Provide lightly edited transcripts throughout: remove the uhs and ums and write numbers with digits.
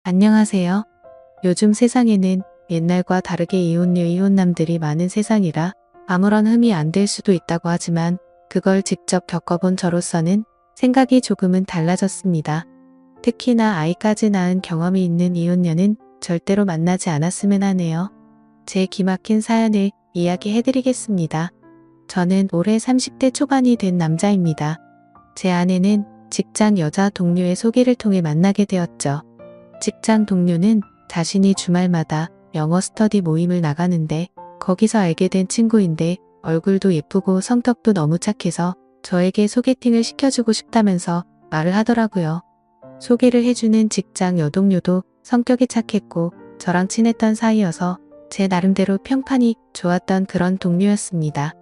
안녕하세요. 요즘 세상에는 옛날과 다르게 이혼녀 이혼남들이 많은 세상이라 아무런 흠이 안 될 수도 있다고 하지만 그걸 직접 겪어본 저로서는 생각이 조금은 달라졌습니다. 특히나 아이까지 낳은 경험이 있는 이혼녀는 절대로 만나지 않았으면 하네요. 제 기막힌 사연을 이야기해드리겠습니다. 저는 올해 30대 초반이 된 남자입니다. 제 아내는 직장 여자 동료의 소개를 통해 만나게 되었죠. 직장 동료는 자신이 주말마다 영어 스터디 모임을 나가는데 거기서 알게 된 친구인데 얼굴도 예쁘고 성격도 너무 착해서 저에게 소개팅을 시켜주고 싶다면서 말을 하더라고요. 소개를 해주는 직장 여동료도 성격이 착했고 저랑 친했던 사이여서 제 나름대로 평판이 좋았던 그런 동료였습니다.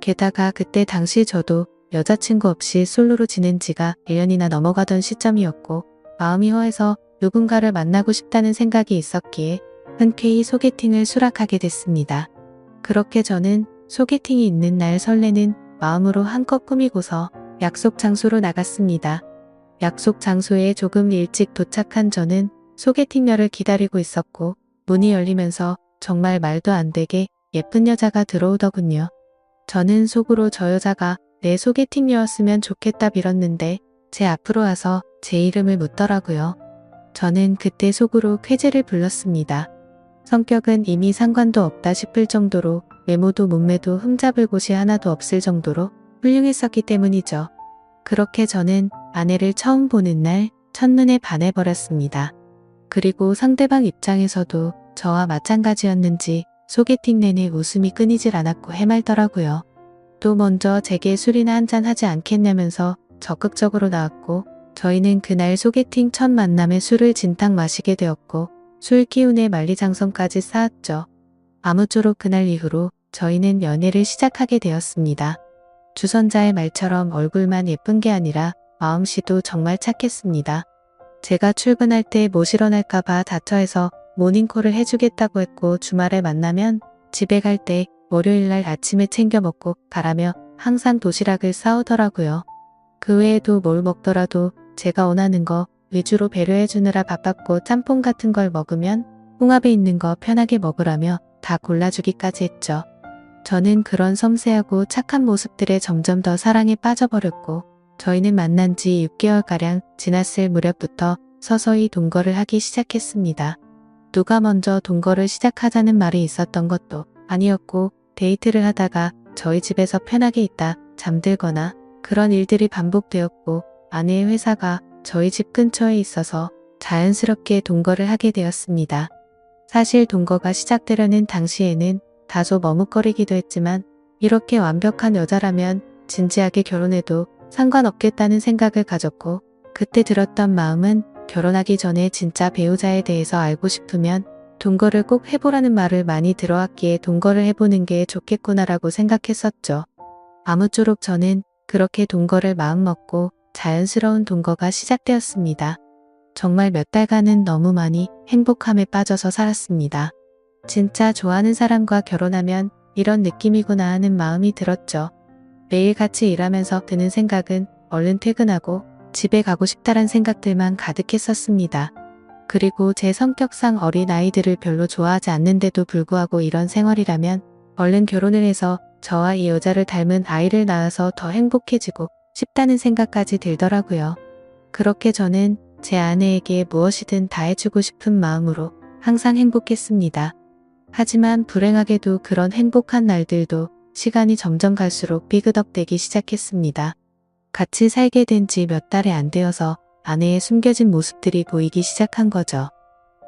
게다가 그때 당시 저도 여자친구 없이 솔로로 지낸 지가 1년이나 넘어가던 시점이었고 마음이 허해서 누군가를 만나고 싶다는 생각이 있었기에 흔쾌히 소개팅을 수락하게 됐습니다. 그렇게 저는 소개팅이 있는 날 설레는 마음으로 한껏 꾸미고서 약속 장소로 나갔습니다. 약속 장소에 조금 일찍 도착한 저는 소개팅녀를 기다리고 있었고 문이 열리면서 정말 말도 안 되게 예쁜 여자가 들어오더군요. 저는 속으로 저 여자가 내 소개팅녀였으면 좋겠다 빌었는데 제 앞으로 와서 제 이름을 묻더라고요. 저는 그때 속으로 쾌재를 불렀습니다. 성격은 이미 상관도 없다 싶을 정도로 외모도 몸매도 흠잡을 곳이 하나도 없을 정도로 훌륭했었기 때문이죠. 그렇게 저는 아내를 처음 보는 날 첫눈에 반해버렸습니다. 그리고 상대방 입장에서도 저와 마찬가지였는지 소개팅 내내 웃음이 끊이질 않았고 해말더라고요. 또 먼저 제게 술이나 한잔 하지 않겠냐면서 적극적으로 나왔고 저희는 그날 소개팅 첫 만남에 술을 진탕 마시게 되었고 술 기운에 만리장성까지 쌓았죠. 아무쪼록 그날 이후로 저희는 연애를 시작하게 되었습니다. 주선자의 말처럼 얼굴만 예쁜 게 아니라 마음씨도 정말 착했습니다. 제가 출근할 때 못 일어날까봐 다처해서 모닝콜을 해주겠다고 했고 주말에 만나면 집에 갈 때 월요일날 아침에 챙겨 먹고 가라며 항상 도시락을 싸오더라고요. 그 외에도 뭘 먹더라도 제가 원하는 거 위주로 배려해 주느라 바빴고 짬뽕 같은 걸 먹으면 홍합에 있는 거 편하게 먹으라며 다 골라주기까지 했죠. 저는 그런 섬세하고 착한 모습들에 점점 더 사랑에 빠져버렸고 저희는 만난 지 6개월가량 지났을 무렵부터 서서히 동거를 하기 시작했습니다. 누가 먼저 동거를 시작하자는 말이 있었던 것도 아니었고 데이트를 하다가 저희 집에서 편하게 있다 잠들거나 그런 일들이 반복되었고 아내의 회사가 저희 집 근처에 있어서 자연스럽게 동거를 하게 되었습니다. 사실 동거가 시작되려는 당시에는 다소 머뭇거리기도 했지만 이렇게 완벽한 여자라면 진지하게 결혼해도 상관없겠다는 생각을 가졌고 그때 들었던 마음은 결혼하기 전에 진짜 배우자에 대해서 알고 싶으면 동거를 꼭 해보라는 말을 많이 들어왔기에 동거를 해보는 게 좋겠구나라고 생각했었죠. 아무쪼록 저는 그렇게 동거를 마음먹고 자연스러운 동거가 시작되었습니다. 정말 몇 달간은 너무 많이 행복함에 빠져서 살았습니다. 진짜 좋아하는 사람과 결혼하면 이런 느낌이구나 하는 마음이 들었죠. 매일 같이 일하면서 드는 생각은 얼른 퇴근하고 집에 가고 싶다란 생각들만 가득했었습니다. 그리고 제 성격상 어린 아이들을 별로 좋아하지 않는데도 불구하고 이런 생활이라면 얼른 결혼을 해서 저와 이 여자를 닮은 아이를 낳아서 더 행복해지고 싶다는 생각까지 들더라고요. 그렇게 저는 제 아내에게 무엇이든 다 해주고 싶은 마음으로 항상 행복했습니다. 하지만 불행하게도 그런 행복한 날들도 시간이 점점 갈수록 삐그덕대기 시작했습니다. 같이 살게 된 지 몇 달이 안 되어서 아내의 숨겨진 모습들이 보이기 시작한 거죠.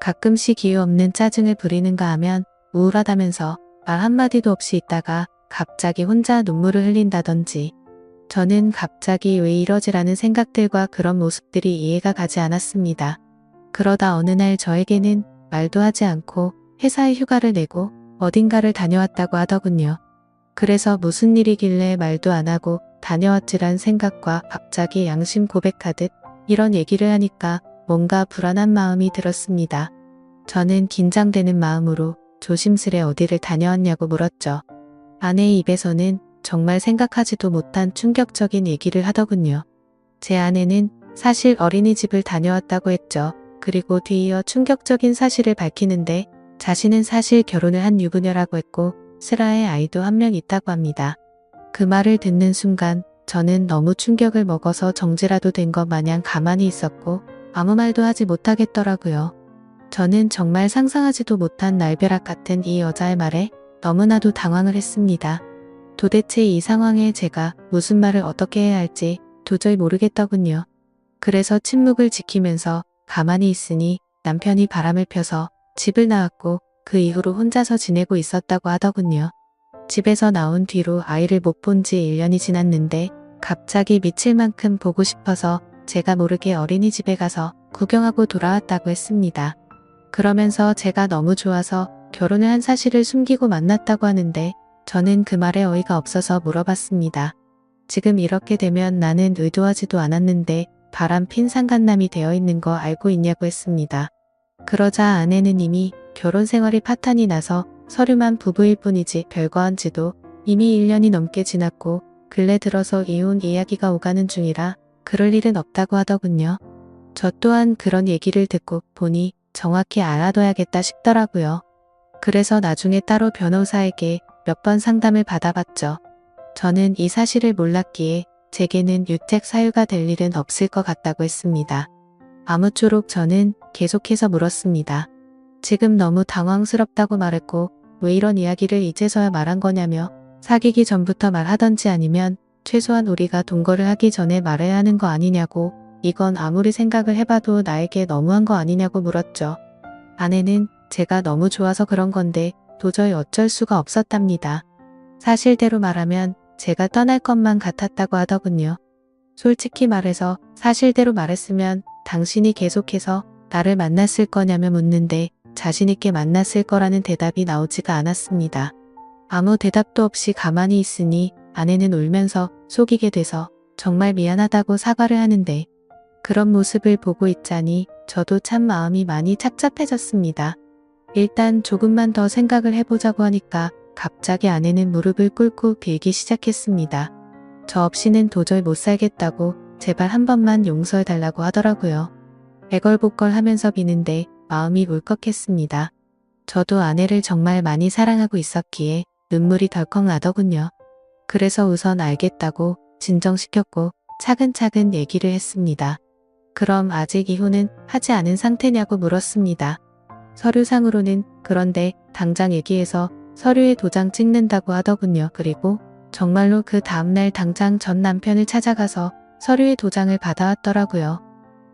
가끔씩 이유 없는 짜증을 부리는가 하면 우울하다면서 말 한마디도 없이 있다가 갑자기 혼자 눈물을 흘린다든지 저는 갑자기 왜 이러지라는 생각들과 그런 모습들이 이해가 가지 않았습니다. 그러다 어느 날 저에게는 말도 하지 않고 회사에 휴가를 내고 어딘가를 다녀왔다고 하더군요. 그래서 무슨 일이길래 말도 안 하고 다녀왔지란 생각과 갑자기 양심 고백하듯 이런 얘기를 하니까 뭔가 불안한 마음이 들었습니다. 저는 긴장되는 마음으로 조심스레 어디를 다녀왔냐고 물었죠. 아내의 입에서는 정말 생각하지도 못한 충격적인 얘기를 하더군요. 제 아내는 사실 어린이집을 다녀왔다고 했죠. 그리고 뒤이어 충격적인 사실을 밝히는데 자신은 사실 결혼을 한 유부녀라고 했고 슬아의 아이도 한 명 있다고 합니다. 그 말을 듣는 순간 저는 너무 충격을 먹어서 정지라도 된 것 마냥 가만히 있었고 아무 말도 하지 못하겠더라고요. 저는 정말 상상하지도 못한 날벼락 같은 이 여자의 말에 너무나도 당황을 했습니다. 도대체 이 상황에 제가 무슨 말을 어떻게 해야 할지 도저히 모르겠더군요. 그래서 침묵을 지키면서 가만히 있으니 남편이 바람을 펴서 집을 나왔고 그 이후로 혼자서 지내고 있었다고 하더군요. 집에서 나온 뒤로 아이를 못 본 지 1년이 지났는데 갑자기 미칠 만큼 보고 싶어서 제가 모르게 어린이집에 가서 구경하고 돌아왔다고 했습니다. 그러면서 제가 너무 좋아서 결혼을 한 사실을 숨기고 만났다고 하는데 저는 그 말에 어이가 없어서 물어봤습니다. 지금 이렇게 되면 나는 의도하지도 않았는데 바람핀 상간남이 되어 있는 거 알고 있냐고 했습니다. 그러자 아내는 이미 결혼 생활이 파탄이 나서 서류만 부부일 뿐이지 별거 한지도 이미 1년이 넘게 지났고 근래 들어서 이혼 이야기가 오가는 중이라 그럴 일은 없다고 하더군요. 저 또한 그런 얘기를 듣고 보니 정확히 알아둬야겠다 싶더라고요. 그래서 나중에 따로 변호사에게 몇 번 상담을 받아봤죠. 저는 이 사실을 몰랐기에 제게는 유책 사유가 될 일은 없을 것 같다고 했습니다. 아무쪼록 저는 계속해서 물었습니다. 지금 너무 당황스럽다고 말했고 왜 이런 이야기를 이제서야 말한 거냐며 사귀기 전부터 말하던지 아니면 최소한 우리가 동거를 하기 전에 말해야 하는 거 아니냐고 이건 아무리 생각을 해봐도 나에게 너무한 거 아니냐고 물었죠. 아내는 제가 너무 좋아서 그런 건데 도저히 어쩔 수가 없었답니다. 사실대로 말하면 제가 떠날 것만 같았다고 하더군요. 솔직히 말해서 사실대로 말했으면 당신이 계속해서 나를 만났을 거냐며 묻는데 자신있게 만났을 거라는 대답이 나오지가 않았습니다. 아무 대답도 없이 가만히 있으니 아내는 울면서 속이게 돼서 정말 미안하다고 사과를 하는데 그런 모습을 보고 있자니 저도 참 마음이 많이 착잡해졌습니다. 일단 조금만 더 생각을 해보자고 하니까 갑자기 아내는 무릎을 꿇고 빌기 시작했습니다. 저 없이는 도저히 못 살겠다고 제발 한 번만 용서해달라고 하더라고요. 애걸복걸 하면서 비는데 마음이 울컥했습니다. 저도 아내를 정말 많이 사랑하고 있었기에 눈물이 덜컥 나더군요. 그래서 우선 알겠다고 진정시켰고 차근차근 얘기를 했습니다. 그럼 아직 이혼은 하지 않은 상태냐고 물었습니다. 서류상으로는 그런데 당장 얘기해서 서류에 도장 찍는다고 하더군요. 그리고 정말로 그 다음날 당장 전 남편을 찾아가서 서류에 도장을 받아왔더라고요.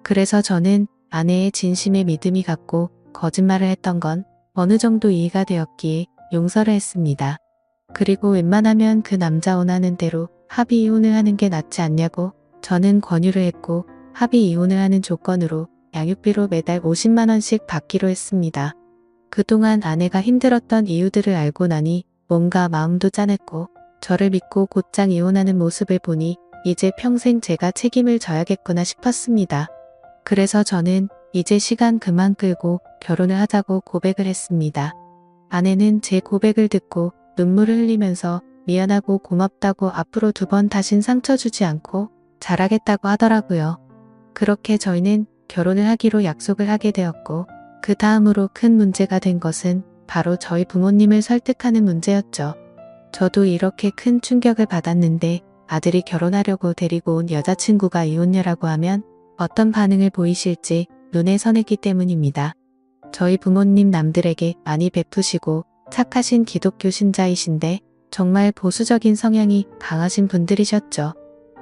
그래서 저는 아내의 진심에 믿음이 갔고 거짓말을 했던 건 어느 정도 이해가 되었기에 용서를 했습니다. 그리고 웬만하면 그 남자 원하는 대로 합의 이혼을 하는 게 낫지 않냐고 저는 권유를 했고 합의 이혼을 하는 조건으로 양육비로 매달 50만 원씩 받기로 했습니다. 그동안 아내가 힘들었던 이유들을 알고 나니 뭔가 마음도 짠했고 저를 믿고 곧장 이혼하는 모습을 보니 이제 평생 제가 책임을 져야겠구나 싶었습니다. 그래서 저는 이제 시간 그만 끌고 결혼을 하자고 고백을 했습니다. 아내는 제 고백을 듣고 눈물을 흘리면서 미안하고 고맙다고 앞으로 2번 다신 상처 주지 않고 잘하겠다고 하더라고요. 그렇게 저희는 결혼을 하기로 약속을 하게 되었고 그 다음으로 큰 문제가 된 것은 바로 저희 부모님을 설득하는 문제였죠. 저도 이렇게 큰 충격을 받았는데 아들이 결혼하려고 데리고 온 여자친구가 이혼녀라고 하면 어떤 반응을 보이실지 눈에 선했기 때문입니다. 저희 부모님 남들에게 많이 베푸시고 착하신 기독교 신자이신데 정말 보수적인 성향이 강하신 분들이셨죠.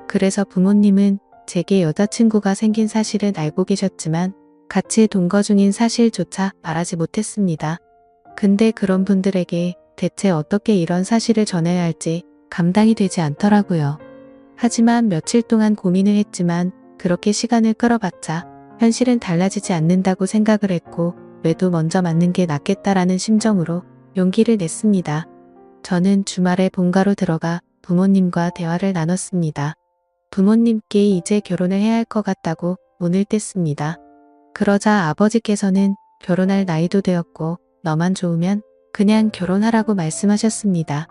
그래서 부모님은 제게 여자친구가 생긴 사실은 알고 계셨지만 같이 동거 중인 사실조차 말하지 못했습니다. 근데 그런 분들에게 대체 어떻게 이런 사실을 전해야 할지 감당이 되지 않더라고요. 하지만 며칠 동안 고민을 했지만 그렇게 시간을 끌어봤자 현실은 달라지지 않는다고 생각을 했고 외도 먼저 맞는 게 낫겠다라는 심정으로 용기를 냈습니다. 저는 주말에 본가로 들어가 부모님과 대화를 나눴습니다. 부모님께 이제 결혼을 해야 할 것 같다고 문을 뗐습니다. 그러자 아버지께서는 결혼할 나이도 되었고 너만 좋으면 그냥 결혼하라고 말씀하셨습니다.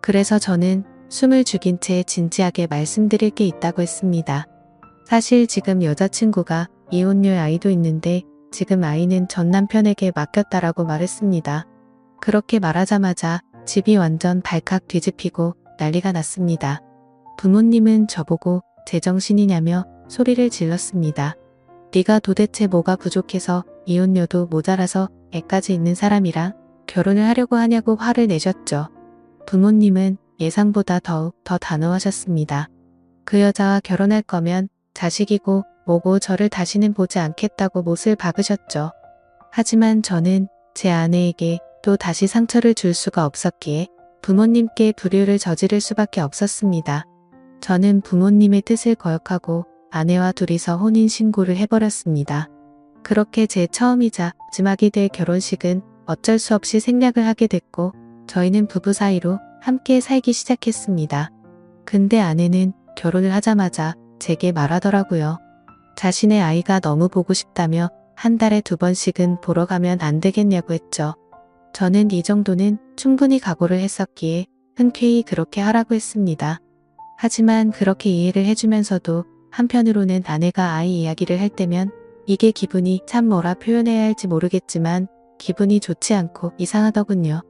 그래서 저는 숨을 죽인 채 진지하게 말씀드릴 게 있다고 했습니다. 사실 지금 여자친구가 이혼녀의 아이도 있는데 지금 아이는 전 남편에게 맡겼다라고 말했습니다. 그렇게 말하자마자 집이 완전 발칵 뒤집히고 난리가 났습니다. 부모님은 저보고 제정신이냐며 소리를 질렀습니다. 네가 도대체 뭐가 부족해서 이혼료도 모자라서 애까지 있는 사람이랑 결혼을 하려고 하냐고 화를 내셨죠. 부모님은 예상보다 더욱 더 단호하셨습니다. 그 여자와 결혼할 거면 자식이고 뭐고 저를 다시는 보지 않겠다고 못을 박으셨죠. 하지만 저는 제 아내에게 또 다시 상처를 줄 수가 없었기에 부모님께 불효를 저지를 수밖에 없었습니다. 저는 부모님의 뜻을 거역하고 아내와 둘이서 혼인신고를 해버렸습니다. 그렇게 제 처음이자 마지막이 될 결혼식은 어쩔 수 없이 생략을 하게 됐고 저희는 부부 사이로 함께 살기 시작했습니다. 근데 아내는 결혼을 하자마자 제게 말하더라고요. 자신의 아이가 너무 보고 싶다며 한 달에 2번씩은 보러 가면 안 되겠냐고 했죠. 저는 이 정도는 충분히 각오를 했었기에 흔쾌히 그렇게 하라고 했습니다. 하지만 그렇게 이해를 해주면서도 한편으로는 아내가 아이 이야기를 할 때면 이게 기분이 참 뭐라 표현해야 할지 모르겠지만 기분이 좋지 않고 이상하더군요.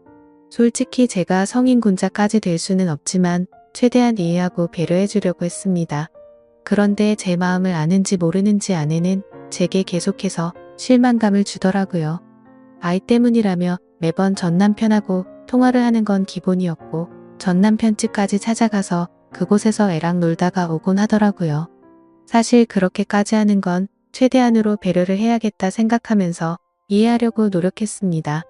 솔직히 제가 성인군자까지 될 수는 없지만 최대한 이해하고 배려해 주려고 했습니다. 그런데 제 마음을 아는지 모르는지 아내는 제게 계속해서 실망감을 주더라고요. 아이 때문이라며 매번 전 남편하고 통화를 하는 건 기본이었고 전 남편 집까지 찾아가서 그곳에서 애랑 놀다가 오곤 하더라고요. 사실 그렇게까지 하는 건 최대한으로 배려를 해야겠다 생각하면서 이해하려고 노력했습니다.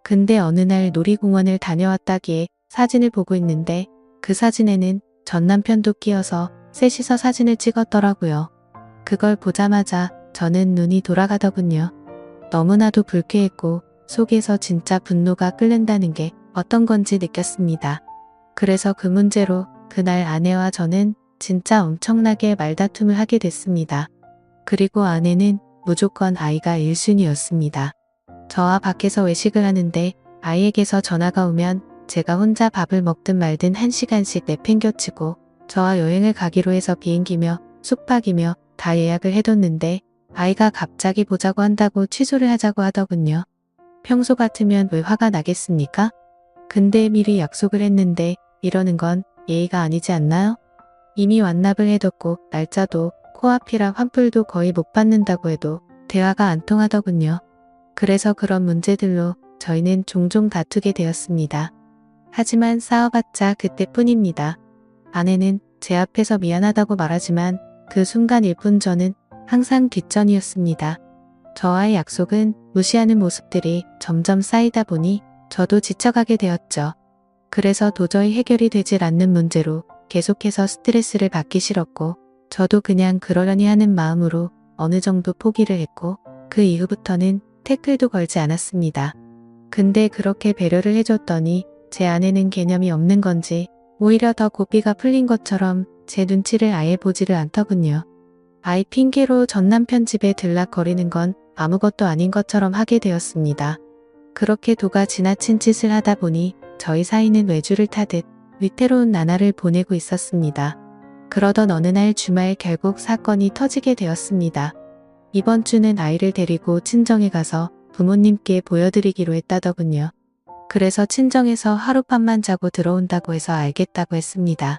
근데 어느 날 놀이공원을 다녀왔다기에 사진을 보고 있는데 그 사진에는 전 남편도 끼어서 셋이서 사진을 찍었더라고요. 그걸 보자마자 저는 눈이 돌아가더군요. 너무나도 불쾌했고 속에서 진짜 분노가 끓는다는 게 어떤 건지 느꼈습니다. 그래서 그 문제로 그날 아내와 저는 진짜 엄청나게 말다툼을 하게 됐습니다. 그리고 아내는 무조건 아이가 1순위였습니다. 저와 밖에서 외식을 하는데 아이에게서 전화가 오면 제가 혼자 밥을 먹든 말든 1시간씩 내팽겨치고 저와 여행을 가기로 해서 비행기며 숙박이며 다 예약을 해뒀는데 아이가 갑자기 보자고 한다고 취소를 하자고 하더군요. 평소 같으면 왜 화가 나겠습니까? 근데 미리 약속을 했는데 이러는 건 예의가 아니지 않나요? 이미 완납을 해뒀고 날짜도 코앞이라 환불도 거의 못 받는다고 해도 대화가 안 통하더군요. 그래서 그런 문제들로 저희는 종종 다투게 되었습니다. 하지만 싸워봤자 그때뿐입니다. 아내는 제 앞에서 미안하다고 말하지만 그 순간 1분 전은 항상 뒷전이었습니다. 저와의 약속은 무시하는 모습들이 점점 쌓이다 보니 저도 지쳐가게 되었죠. 그래서 도저히 해결이 되질 않는 문제로 계속해서 스트레스를 받기 싫었고 저도 그냥 그러려니 하는 마음으로 어느 정도 포기를 했고 그 이후부터는 태클도 걸지 않았습니다. 근데 그렇게 배려를 해줬더니 제 아내는 개념이 없는 건지 오히려 더 고삐가 풀린 것처럼 제 눈치를 아예 보지를 않더군요. 아이 핑계로 전 남편 집에 들락거리는 건 아무것도 아닌 것처럼 하게 되었습니다. 그렇게 도가 지나친 짓을 하다 보니 저희 사이는 외주를 타듯 위태로운 나날을 보내고 있었습니다. 그러던 어느 날 주말 결국 사건이 터지게 되었습니다. 이번 주는 아이를 데리고 친정에 가서 부모님께 보여드리기로 했다더군요. 그래서 친정에서 하룻밤만 자고 들어온다고 해서 알겠다고 했습니다.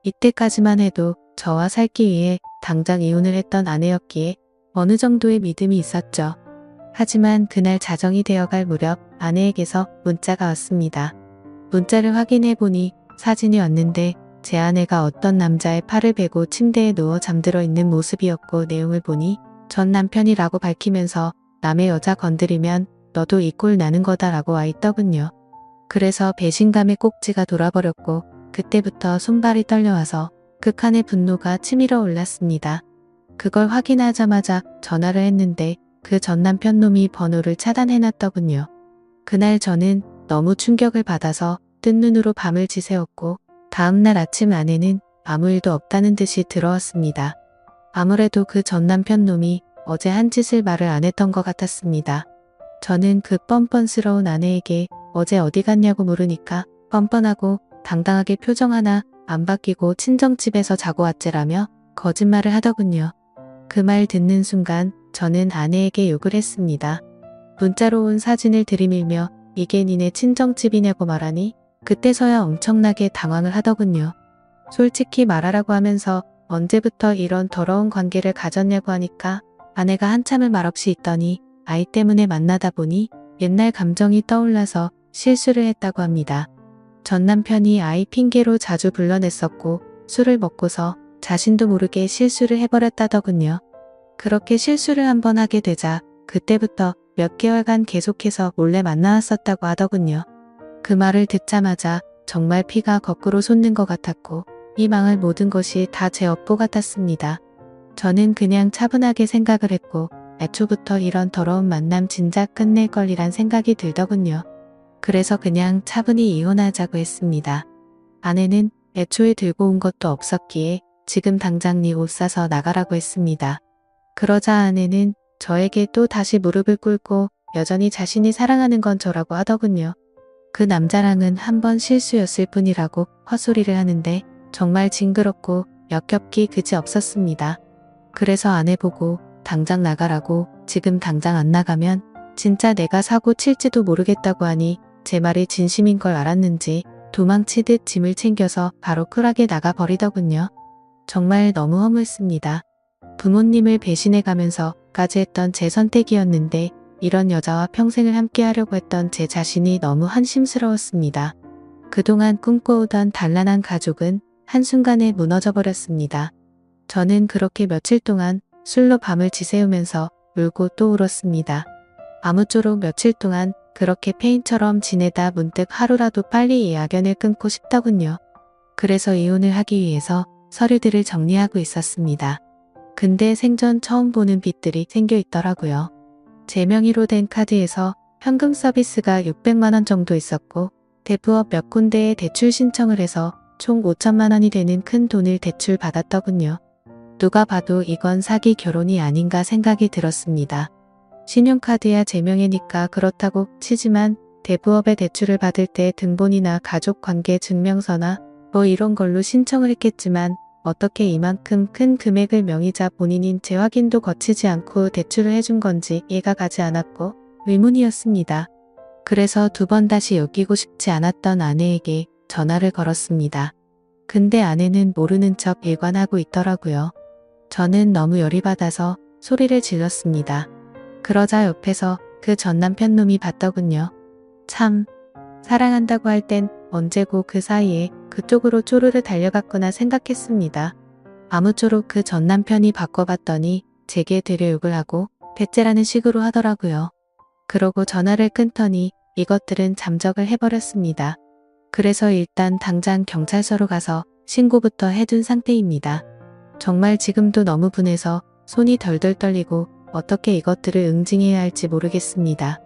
이때까지만 해도 저와 살기 위해 당장 이혼을 했던 아내였기에 어느 정도의 믿음이 있었죠. 하지만 그날 자정이 되어갈 무렵 아내에게서 문자가 왔습니다. 문자를 확인해보니 사진이 왔는데 제 아내가 어떤 남자의 팔을 베고 침대에 누워 잠들어 있는 모습이었고 내용을 보니 전 남편이라고 밝히면서 남의 여자 건드리면 너도 이 꼴 나는 거다라고 와 있더군요. 그래서 배신감의 꼭지가 돌아버렸고 그때부터 손발이 떨려와서 극한의 분노가 치밀어 올랐습니다. 그걸 확인하자마자 전화를 했는데 그 전 남편 놈이 번호를 차단해놨더군요. 그날 저는 너무 충격을 받아서 뜬 눈으로 밤을 지새웠고 다음날 아침 아내는 아무 일도 없다는 듯이 들어왔습니다. 아무래도 그 전 남편 놈이 어제 한 짓을 말을 안 했던 것 같았습니다. 저는 그 뻔뻔스러운 아내에게 어제 어디 갔냐고 물으니까 뻔뻔하고 당당하게 표정 하나 안 바뀌고 친정집에서 자고 왔지라며 거짓말을 하더군요. 그 말 듣는 순간 저는 아내에게 욕을 했습니다. 문자로 온 사진을 들이밀며 이게 니네 친정집이냐고 말하니 그때서야 엄청나게 당황을 하더군요. 솔직히 말하라고 하면서 언제부터 이런 더러운 관계를 가졌냐고 하니까 아내가 한참을 말없이 있더니 아이 때문에 만나다 보니 옛날 감정이 떠올라서 실수를 했다고 합니다. 전 남편이 아이 핑계로 자주 불러냈었고 술을 먹고서 자신도 모르게 실수를 해버렸다더군요. 그렇게 실수를 한번 하게 되자 그때부터 몇 개월간 계속해서 몰래 만나왔었다고 하더군요. 그 말을 듣자마자 정말 피가 거꾸로 솟는 것 같았고 이 망할 모든 것이 다 제 업보 같았습니다. 저는 그냥 차분하게 생각을 했고 애초부터 이런 더러운 만남 진작 끝낼 걸이란 생각이 들더군요. 그래서 그냥 차분히 이혼하자고 했습니다. 아내는 애초에 들고 온 것도 없었기에 지금 당장 네 옷 사서 나가라고 했습니다. 그러자 아내는 저에게 또 다시 무릎을 꿇고 여전히 자신이 사랑하는 건 저라고 하더군요. 그 남자랑은 한 번 실수였을 뿐이라고 헛소리를 하는데 정말 징그럽고 역겹기 그지 없었습니다. 그래서 아내 보고 당장 나가라고 지금 당장 안 나가면 진짜 내가 사고 칠지도 모르겠다고 하니 제 말이 진심인 걸 알았는지 도망치듯 짐을 챙겨서 바로 쿨하게 나가버리더군요. 정말 너무 허물습니다. 부모님을 배신해가면서까지 했던 제 선택이었는데 이런 여자와 평생을 함께 하려고 했던 제 자신이 너무 한심스러웠습니다. 그동안 꿈꿔오던 단란한 가족은 한순간에 무너져버렸습니다. 저는 그렇게 며칠 동안 술로 밤을 지새우면서 울고 또 울었습니다. 아무쪼록 며칠 동안 그렇게 페인처럼 지내다 문득 하루라도 빨리 이 악연을 끊고 싶더군요. 그래서 이혼을 하기 위해서 서류들을 정리하고 있었습니다. 근데 생전 처음 보는 빚들이 생겨 있더라고요. 제 명의로 된 카드에서 현금 서비스가 600만 원 정도 있었고 대부업 몇 군데에 대출 신청을 해서 총 5천만 원이 되는 큰 돈을 대출 받았더군요. 누가 봐도 이건 사기 결혼이 아닌가 생각이 들었습니다. 신용카드야 제 명의니까 그렇다고 치지만 대부업에 대출을 받을 때 등본이나 가족관계 증명서나 뭐 이런 걸로 신청을 했겠지만 어떻게 이만큼 큰 금액을 명의자 본인인 재확인도 거치지 않고 대출을 해준 건지 이해가 가지 않았고 의문이었습니다. 그래서 두 번 다시 엮이고 싶지 않았던 아내에게 전화를 걸었습니다. 근데 아내는 모르는 척 일관하고 있더라고요. 저는 너무 열이 받아서 소리를 질렀습니다. 그러자 옆에서 그 전 남편 놈이 봤더군요. 참, 사랑한다고 할 땐 언제고 그 사이에 그쪽으로 쪼르르 달려갔구나 생각했습니다. 아무쪼록 그 전 남편이 바꿔봤더니 제게 되려 욕을 하고 대체라는 식으로 하더라고요. 그러고 전화를 끊더니 이것들은 잠적을 해버렸습니다. 그래서 일단 당장 경찰서로 가서 신고부터 해둔 상태입니다. 정말 지금도 너무 분해서 손이 덜덜 떨리고 어떻게 이것들을 응징해야 할지 모르겠습니다.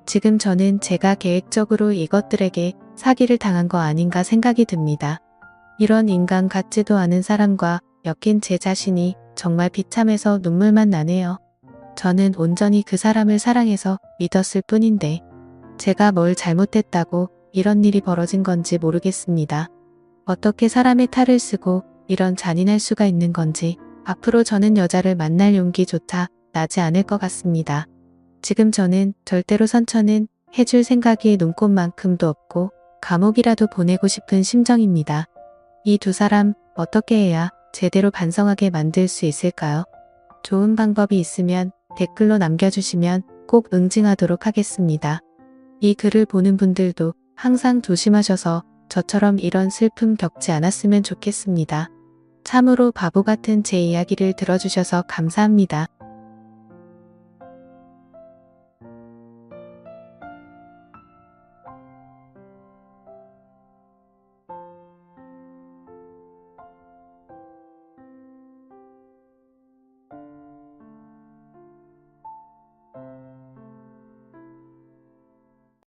지금 저는 제가 계획적으로 이것들에게 사기를 당한 거 아닌가 생각이 듭니다. 이런 인간 같지도 않은 사람과 엮인 제 자신이 정말 비참해서 눈물만 나네요. 저는 온전히 그 사람을 사랑해서 믿었을 뿐인데 제가 뭘 잘못했다고 이런 일이 벌어진 건지 모르겠습니다. 어떻게 사람의 탈을 쓰고 이런 잔인할 수가 있는 건지 앞으로 저는 여자를 만날 용기조차 나지 않을 것 같습니다. 지금 저는 절대로 선처는 해줄 생각이 눈꽃만큼도 없고 감옥이라도 보내고 싶은 심정입니다. 이 두 사람 어떻게 해야 제대로 반성하게 만들 수 있을까요? 좋은 방법이 있으면 댓글로 남겨주시면 꼭 응징하도록 하겠습니다. 이 글을 보는 분들도 항상 조심하셔서 저처럼 이런 슬픔 겪지 않았으면 좋겠습니다. 참으로 바보 같은 제 이야기를 들어주셔서 감사합니다.